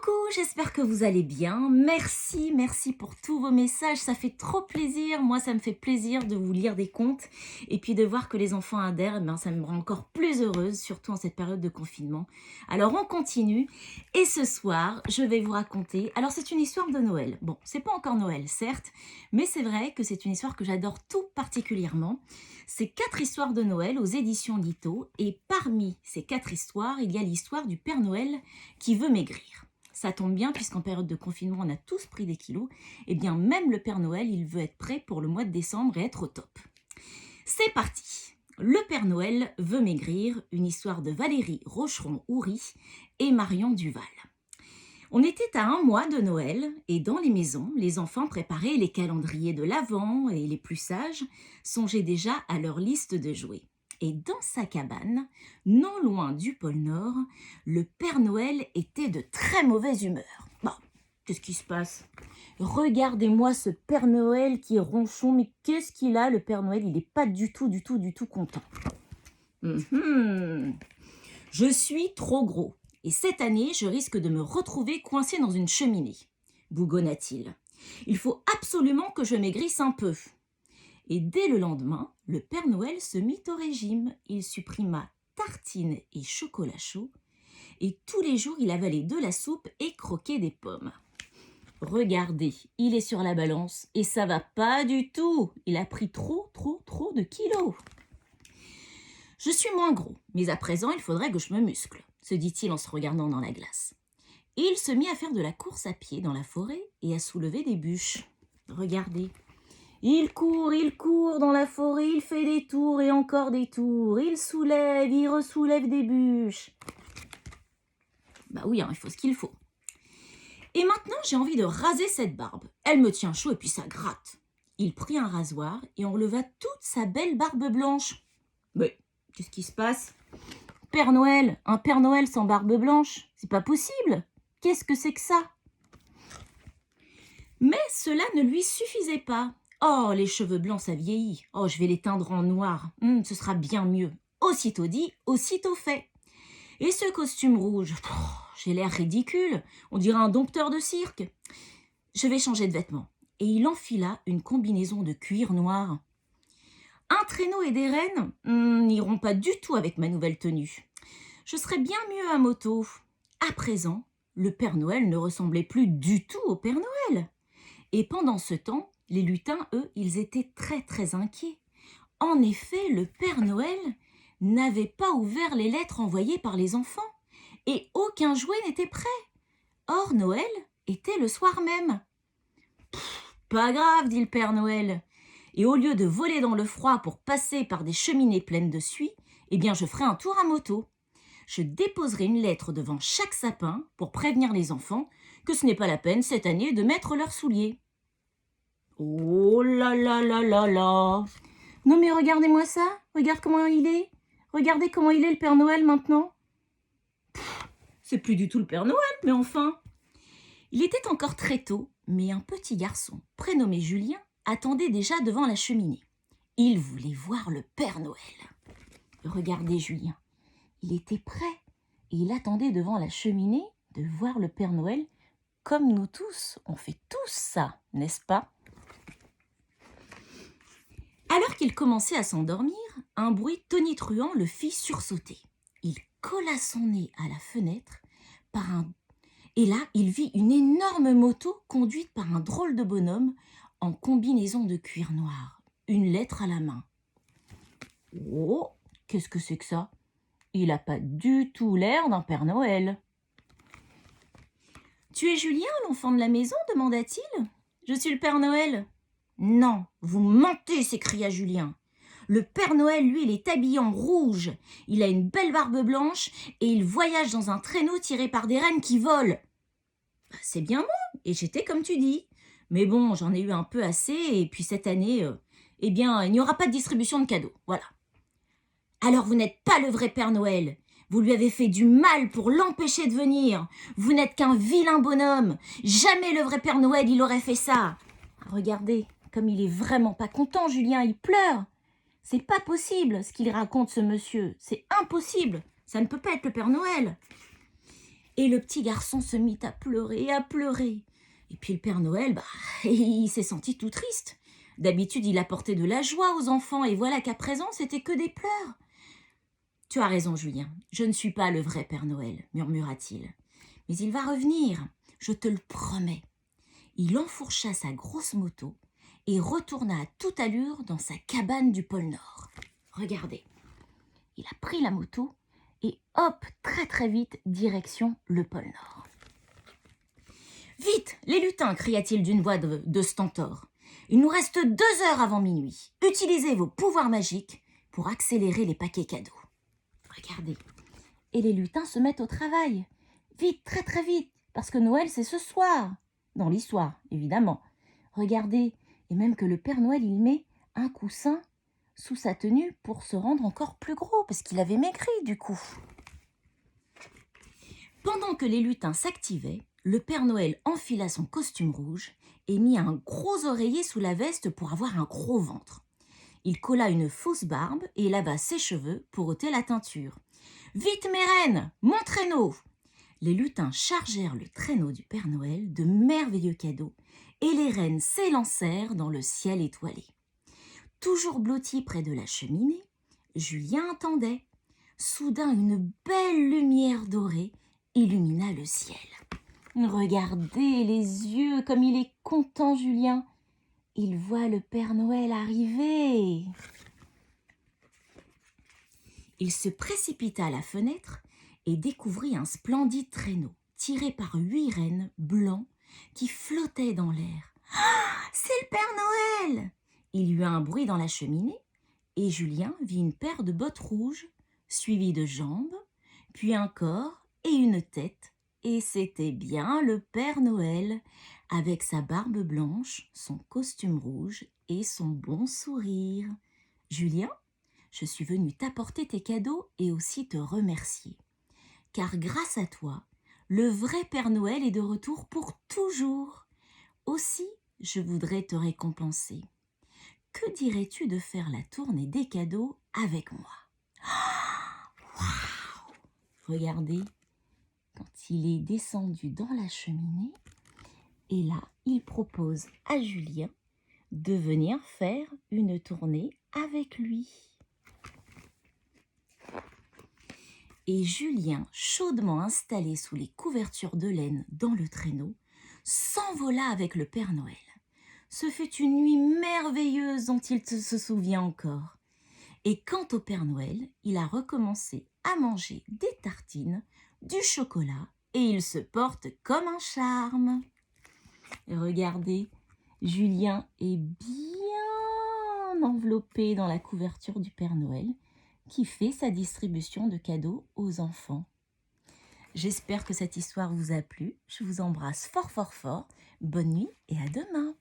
Coucou, j'espère que vous allez bien. Merci pour tous vos messages, ça fait trop plaisir. Moi, ça me fait plaisir de vous lire des contes et puis de voir que les enfants adhèrent, ça me rend encore plus heureuse, surtout en cette période de confinement. Alors, on continue et ce soir, je vais vous raconter... Alors, c'est une histoire de Noël. Bon, c'est pas encore Noël, certes, mais c'est vrai que c'est une histoire que j'adore tout particulièrement. C'est 4 histoires de Noël aux éditions Lito et parmi ces 4 histoires, il y a l'histoire du Père Noël qui veut maigrir. Ça tombe bien puisqu'en période de confinement, on a tous pris des kilos. Et bien même le Père Noël, il veut être prêt pour le mois de décembre et être au top. C'est parti. Le Père Noël veut maigrir, une histoire de Valérie Rocheron-Houry et Marion Duval. On était à 1 mois de Noël et dans les maisons, les enfants préparaient les calendriers de l'Avent et les plus sages songeaient déjà à leur liste de jouets. Et dans sa cabane, non loin du pôle Nord, le Père Noël était de très mauvaise humeur. Bon, qu'est-ce qui se passe? Regardez-moi ce Père Noël qui est ronchon, mais qu'est-ce qu'il a, le Père Noël? Il n'est pas du tout content. Je suis trop gros, et cette année, je risque de me retrouver coincé dans une cheminée, bougonna-t-il. Il faut absolument que je maigrisse un peu. Et dès le lendemain, le Père Noël se mit au régime. Il supprima tartines et chocolat chaud. Et tous les jours, il avalait de la soupe et croquait des pommes. Regardez, il est sur la balance et ça va pas du tout. Il a pris trop de kilos. Je suis moins gros, mais à présent, il faudrait que je me muscle, se dit-il en se regardant dans la glace. Et il se mit à faire de la course à pied dans la forêt et à soulever des bûches. Regardez. Il court dans la forêt, il fait des tours et encore des tours. Il soulève, il ressoulève des bûches. Bah oui, il faut ce qu'il faut. Et maintenant, j'ai envie de raser cette barbe. Elle me tient chaud et puis ça gratte. Il prit un rasoir et enleva toute sa belle barbe blanche. Mais qu'est-ce qui se passe? Père Noël, un Père Noël sans barbe blanche, c'est pas possible. Qu'est-ce que c'est que ça? Mais cela ne lui suffisait pas. Oh, les cheveux blancs, ça vieillit. Oh, je vais les teindre en noir. Ce sera bien mieux. Aussitôt dit, aussitôt fait. Et ce costume rouge, j'ai l'air ridicule. On dirait un dompteur de cirque. Je vais changer de vêtements. Et il enfila une combinaison de cuir noir. Un traîneau et des rênes n'iront pas du tout avec ma nouvelle tenue. Je serais bien mieux à moto. À présent, le Père Noël ne ressemblait plus du tout au Père Noël. Et pendant ce temps, les lutins, eux, ils étaient très inquiets. En effet, le Père Noël n'avait pas ouvert les lettres envoyées par les enfants et aucun jouet n'était prêt. Or, Noël était le soir même. Pas grave, dit le Père Noël. Et au lieu de voler dans le froid pour passer par des cheminées pleines de suie, eh bien, je ferai un tour à moto. Je déposerai une lettre devant chaque sapin pour prévenir les enfants que ce n'est pas la peine cette année de mettre leurs souliers. Oh là là là là là! Non mais regardez-moi ça, regarde comment il est. Regardez comment il est le Père Noël maintenant. C'est plus du tout le Père Noël, mais enfin. Il était encore très tôt, mais un petit garçon, prénommé Julien, attendait déjà devant la cheminée. Il voulait voir le Père Noël. Regardez Julien, il était prêt et il attendait devant la cheminée de voir le Père Noël comme nous tous. On fait tous ça, n'est-ce pas? Alors qu'il commençait à s'endormir, un bruit tonitruant le fit sursauter. Il colla son nez à la fenêtre et là, il vit une énorme moto conduite par un drôle de bonhomme en combinaison de cuir noir, une lettre à la main. Oh, qu'est-ce que c'est que ça? Il n'a pas du tout l'air d'un Père Noël. « Tu es Julien, l'enfant de la maison ?» demanda-t-il. « Je suis le Père Noël. »« Non, vous mentez !» s'écria Julien. « Le Père Noël, lui, il est habillé en rouge. Il a une belle barbe blanche et il voyage dans un traîneau tiré par des rennes qui volent. » C'est bien moi, et j'étais comme tu dis. Mais bon, j'en ai eu un peu assez et puis cette année, il n'y aura pas de distribution de cadeaux. Voilà. Alors vous n'êtes pas le vrai Père Noël. Vous lui avez fait du mal pour l'empêcher de venir. Vous n'êtes qu'un vilain bonhomme. Jamais le vrai Père Noël, il aurait fait ça. Regardez, comme il est vraiment pas content, Julien, il pleure. C'est pas possible ce qu'il raconte, ce monsieur. C'est impossible. Ça ne peut pas être le Père Noël. Et le petit garçon se mit à pleurer et à pleurer. Et puis le Père Noël, il s'est senti tout triste. D'habitude, il apportait de la joie aux enfants, et voilà qu'à présent, c'était que des pleurs. « Tu as raison, Julien, je ne suis pas le vrai Père Noël, murmura-t-il. Mais il va revenir, je te le promets. » Il enfourcha sa grosse moto et retourna à toute allure dans sa cabane du pôle Nord. Regardez, il a pris la moto et hop, très très vite, direction le pôle Nord. « Vite, les lutins !» cria-t-il d'une voix de stentor. « Il nous reste 2 heures avant minuit. Utilisez vos pouvoirs magiques pour accélérer les paquets cadeaux. » Regardez. Et les lutins se mettent au travail. Vite, très très vite, parce que Noël c'est ce soir. Dans l'histoire, évidemment. Regardez, et même que le Père Noël, il met un coussin sous sa tenue pour se rendre encore plus gros, parce qu'il avait maigri du coup. Pendant que les lutins s'activaient, le Père Noël enfila son costume rouge et mit un gros oreiller sous la veste pour avoir un gros ventre. Il colla une fausse barbe et lava ses cheveux pour ôter la teinture. « Vite, mes reines, mon traîneau !» Les lutins chargèrent le traîneau du Père Noël de merveilleux cadeaux et les reines s'élancèrent dans le ciel étoilé. Toujours blotti près de la cheminée, Julien attendait. Soudain, une belle lumière dorée illumina le ciel. Regardez les yeux, comme il est content, Julien. Il voit le Père Noël arriver. Il se précipita à la fenêtre et découvrit un splendide traîneau tiré par 8 rennes blancs qui flottaient dans l'air. Ah, c'est le Père Noël! Il y eut un bruit dans la cheminée et Julien vit une paire de bottes rouges suivies de jambes, puis un corps et une tête. Et c'était bien le Père Noël, avec sa barbe blanche, son costume rouge et son bon sourire. « Julien, je suis venu t'apporter tes cadeaux et aussi te remercier. Car grâce à toi, le vrai Père Noël est de retour pour toujours. Aussi, je voudrais te récompenser. Que dirais-tu de faire la tournée des cadeaux avec moi ?» Waouh! Regardez, quand il est descendu dans la cheminée, et là, il propose à Julien de venir faire une tournée avec lui. Et Julien, chaudement installé sous les couvertures de laine dans le traîneau, s'envola avec le Père Noël. Ce fut une nuit merveilleuse dont il se souvient encore. Et quant au Père Noël, il a recommencé à manger des tartines, du chocolat, et il se porte comme un charme. Et regardez, Julien est bien enveloppé dans la couverture du Père Noël qui fait sa distribution de cadeaux aux enfants. J'espère que cette histoire vous a plu. Je vous embrasse fort fort fort. Bonne nuit et à demain.